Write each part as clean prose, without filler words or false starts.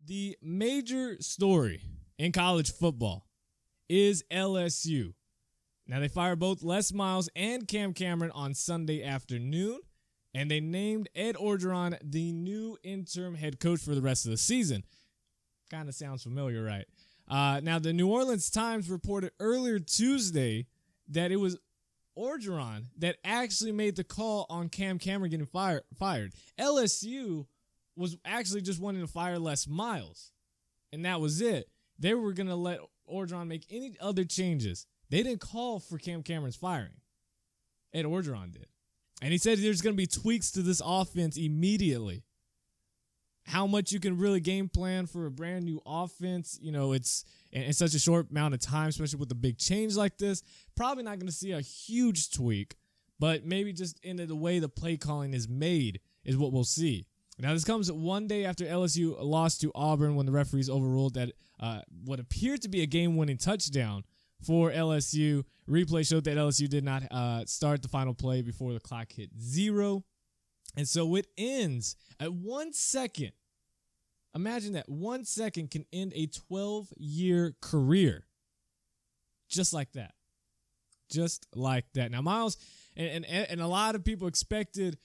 The major story in college football is LSU. Now, they fired both Les Miles and Cam Cameron on Sunday afternoon, and they named Ed Orgeron the new interim head coach for the rest of the season. Kind of sounds familiar, right? Now, the New Orleans Times reported earlier Tuesday that it was Orgeron that actually made the call on Cam Cameron getting fired. LSU was actually just wanting to fire Les Miles, and that was it. They were going to let Orgeron make any other changes. They didn't call for Cam Cameron's firing. Ed Orgeron did. And he said there's going to be tweaks to this offense immediately. How much you can really game plan for a brand new offense, it's in such a short amount of time, especially with a big change like this. Probably not going to see a huge tweak, but maybe just in the way the play calling is made is what we'll see. Now, this comes one day after LSU lost to Auburn when the referees overruled that what appeared to be a game-winning touchdown for LSU. Replay showed that LSU did not start the final play before the clock hit 0. And so it ends at 1 second. Imagine that 1 second can end a 12-year career. Just like that. Just like that. Now, Miles and a lot of people expected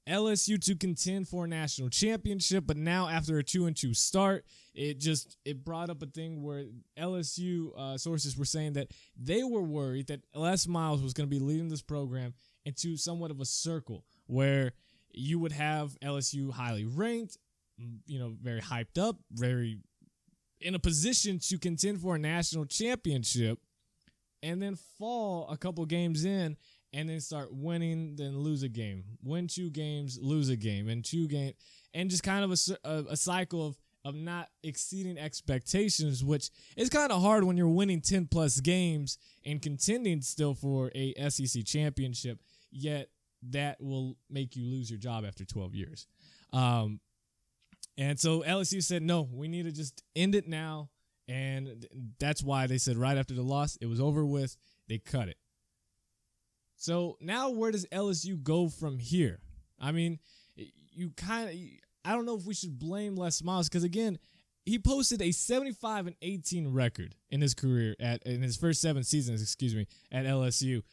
LSU to contend for a national championship, but now after a 2-2 start, it brought up a thing where LSU sources were saying that they were worried that Les Miles was going to be leading this program into somewhat of a circle where you would have LSU highly ranked, very hyped up, very in a position to contend for a national championship, and then fall a couple games in and then start winning, then lose a game. Win 2 games, lose a game, and 2 games, and just kind of a cycle of not exceeding expectations, which is kind of hard when you're winning 10-plus games and contending still for a SEC championship, yet that will make you lose your job after 12 years. And so LSU said, no, we need to just end it now, and that's why they said right after the loss, it was over with, they cut it. So now where does LSU go from here? I mean, I don't know if we should blame Les Miles because, again, he posted a 75-18 record in his career in his first 7 seasons, at LSU.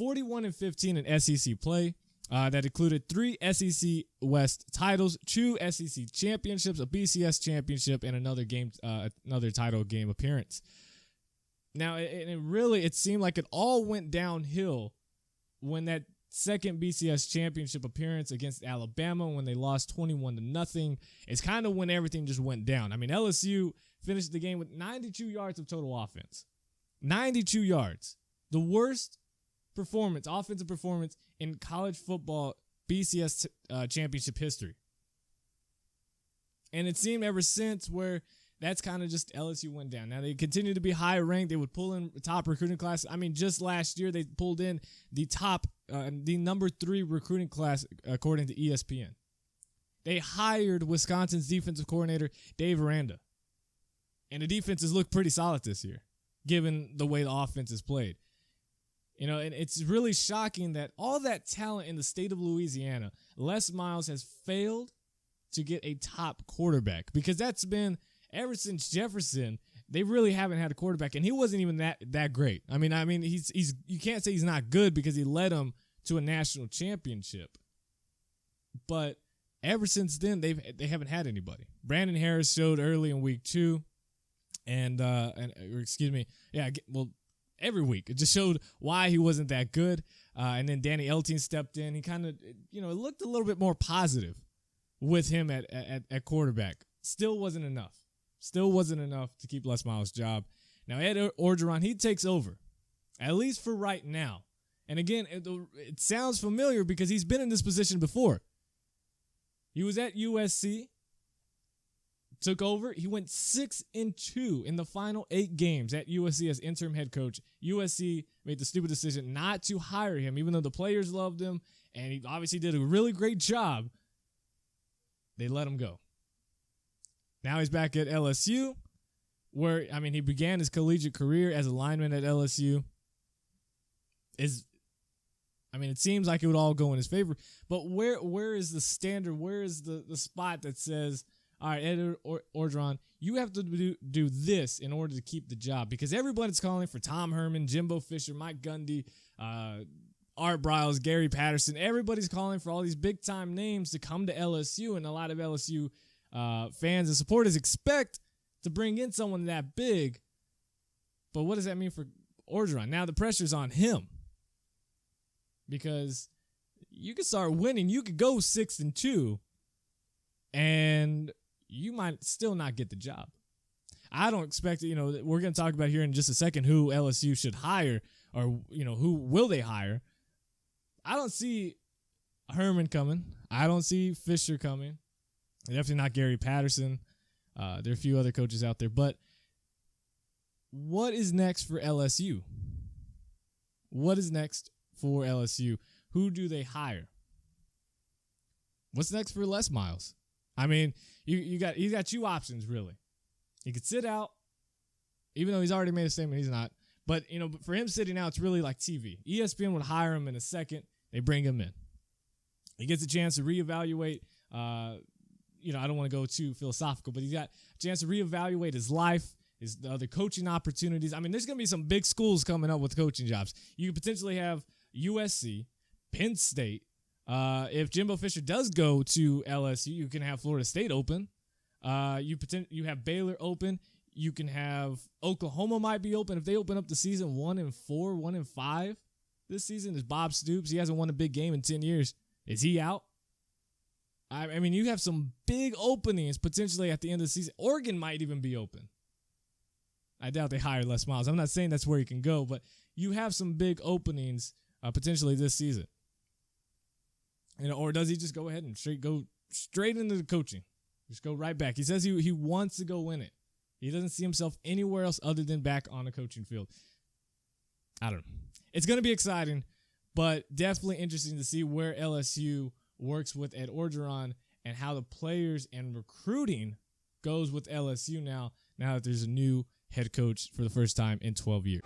41-15 in SEC play. That included 3 SEC West titles, 2 SEC championships, a BCS championship, and another title game appearance. Now, it seemed like it all went downhill when that second BCS championship appearance against Alabama, when they lost 21-0, is kind of when everything just went down. I mean, LSU finished the game with 92 yards of total offense. 92 yards. The worst offensive performance in college football BCS championship history. And it seemed ever since where that's kind of just LSU went down. Now, they continue to be high ranked. They would pull in top recruiting class. I mean, just last year, they pulled in the number 3 recruiting class, according to ESPN. They hired Wisconsin's defensive coordinator, Dave Aranda. And the defenses look pretty solid this year, given the way the offense is played. And it's really shocking that all that talent in the state of Louisiana, Les Miles has failed to get a top quarterback, because that's been ever since Jefferson. They really haven't had a quarterback, and he wasn't even that great. I mean, he's you can't say he's not good because he led them to a national championship. But ever since then, they haven't had anybody. Brandon Harris showed early in week 2, every week. It just showed why he wasn't that good. And then Danny Eltine stepped in. He kind of, it looked a little bit more positive with him at quarterback. Still wasn't enough. Still wasn't enough to keep Les Miles' job. Now, Ed Orgeron, he takes over, at least for right now. And again, it sounds familiar because he's been in this position before. He was at USC. Took over. He went 6-2 in the final 8 games at USC as interim head coach. USC made the stupid decision not to hire him, even though the players loved him, and he obviously did a really great job. They let him go. Now he's back at LSU, where, he began his collegiate career as a lineman at LSU. It seems like it would all go in his favor, but where is the standard? Where is the spot that says, all right, Ed Orgeron, you have to do this in order to keep the job, because everybody's calling for Tom Herman, Jimbo Fisher, Mike Gundy, Art Briles, Gary Patterson. Everybody's calling for all these big-time names to come to LSU, and a lot of LSU fans and supporters expect to bring in someone that big. But what does that mean for Orgeron? Now the pressure's on him, because you could start winning. You could go 6-2, and you might still not get the job. I don't expect, we're going to talk about here in just a second who LSU should hire, or, who will they hire. I don't see Herman coming. I don't see Fisher coming. Definitely not Gary Patterson. There are a few other coaches out there. But what is next for LSU? What is next for LSU? Who do they hire? What's next for Les Miles? I mean, you got two options, really. He could sit out, even though he's already made a statement he's not. But, for him sitting out, it's really like TV. ESPN would hire him in a second. They bring him in. He gets a chance to reevaluate. I don't want to go too philosophical, but he's got a chance to reevaluate his life, his other coaching opportunities. I mean, there's going to be some big schools coming up with coaching jobs. You could potentially have USC, Penn State. If Jimbo Fisher does go to LSU, you can have Florida State open. You have Baylor open. You can have Oklahoma might be open. If they open up the season 1-4, 1-5 this season, is Bob Stoops. He hasn't won a big game in 10 years. Is he out? I mean, you have some big openings potentially at the end of the season. Oregon might even be open. I doubt they hire Les Miles. I'm not saying that's where he can go, but you have some big openings potentially this season. Or does he just go ahead and go straight into the coaching? Just go right back. He says he wants to go win it. He doesn't see himself anywhere else other than back on the coaching field. I don't know. It's going to be exciting, but definitely interesting to see where LSU works with Ed Orgeron and how the players and recruiting goes with LSU now that there's a new head coach for the first time in 12 years.